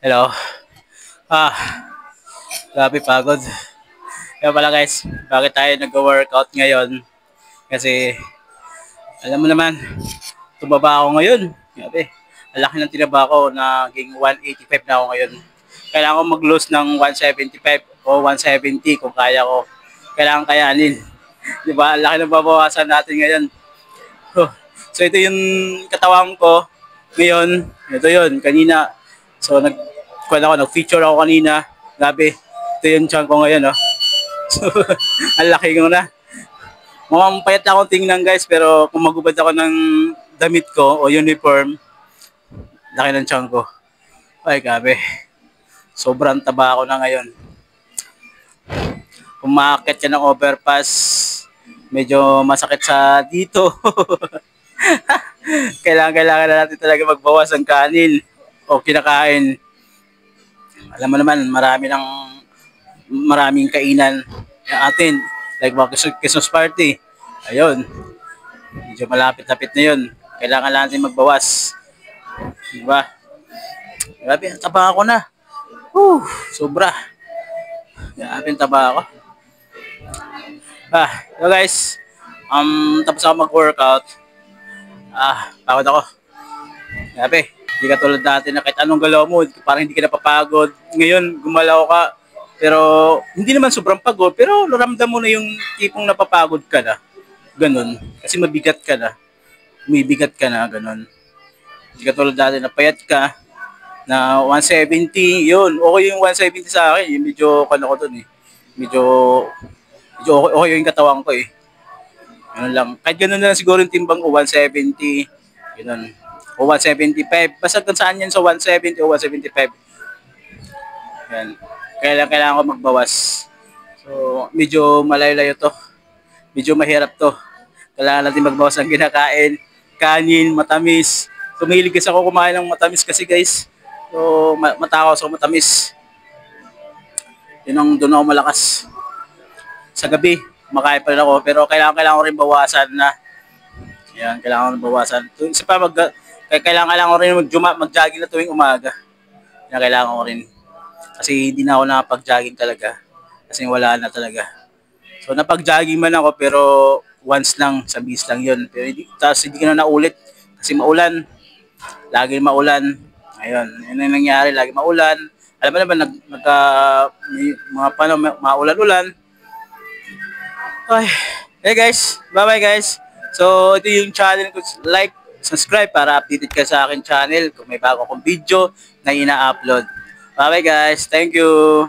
Hello. Ah, grabe pagod. Kaya pala guys, bakit tayo nag-workout ngayon? Kasi, alam mo naman, tumaba ako ngayon. Grabe. Ang laki ng tinaba ko, naging 185 na ako ngayon. Kailangan ko mag-lose ng 175 o 170 kung kaya ko. Kailangan kayanin. Di ba? Ang laki ng babawasan natin ngayon. Oh, so ito yung katawan ko ngayon. Ito yun, kanina. So nag-feature ako kanina. Grabe. Ito yung tiyan ko ngayon, oh. So, ang laki ko na. Mukhang payat akong tingnan guys, pero kung magubad ako ng damit ko o uniform, laki ng tiyan ko. Ay, grabe. Sobrang taba ako na ngayon. Kung makakit ka ng overpass, medyo masakit sa dito. Kailangan na natin talaga magbawas ng kanin o kinakain. Alam mo naman, maraming kainan yung atin. Like mga Christmas party. Ayun. Medyo malapit-lapit na yun. Kailangan natin magbawas. Diba? Grabe, taba ako na. Sobra. Grabe, taba ako. So guys, tapos ako mag-workout. Pagod ako. Grabe, hindi ka tulad dati na kahit anong galaw mo, parang hindi ka napapagod. Ngayon, gumalaw ka, pero hindi naman sobrang pagod, pero naramdam mo na yung tipong napapagod ka na. Ganon. Kasi mabigat ka na. Umibigat ka na, ganon. Hindi ka tulad dati na payat ka, na 170, yun. Okay yung 170 sa akin. Yung medyo, ko dun eh. Medyo okay yung katawan ko eh. Ganun lang. Kahit ganun na lang siguro yung timbang ko, 170, ganun. O 175. Basta kung saan yan sa 170 o 175. Yan. Kailangan ko magbawas. So, medyo malayo-layo to. Medyo mahirap to. Kailangan natin magbawas ng kinakain. Kanin, matamis. So, mahilig kasi ako kumain ng matamis kasi guys. So, matakaw sa matamis. Yun ang doon ako malakas. Sa gabi, makain pa rin ako. Pero kailangan ko rin bawasan na. Yan, kailangan ko rin bawasan. Isa pa, kailangan ko rin mag-jogging na tuwing umaga. Yan, kailangan ko rin. Kasi hindi na ako nakapag-jogging talaga. Kasi wala na talaga. So, napag-jogging man ako pero once lang, sa bis lang yun. Pero tapos hindi ko na naulit. Kasi maulan. Lagi maulan. Ayun, yun ang nangyari. Lagi maulan. Alam mo naman, may mga maulan-ulan. Ay, hey guys, bye-bye guys. So, ito yung channel ko. Like, subscribe para updated ka sa akin channel kung may bago akong video na ina-upload. Bye-bye guys. Thank you.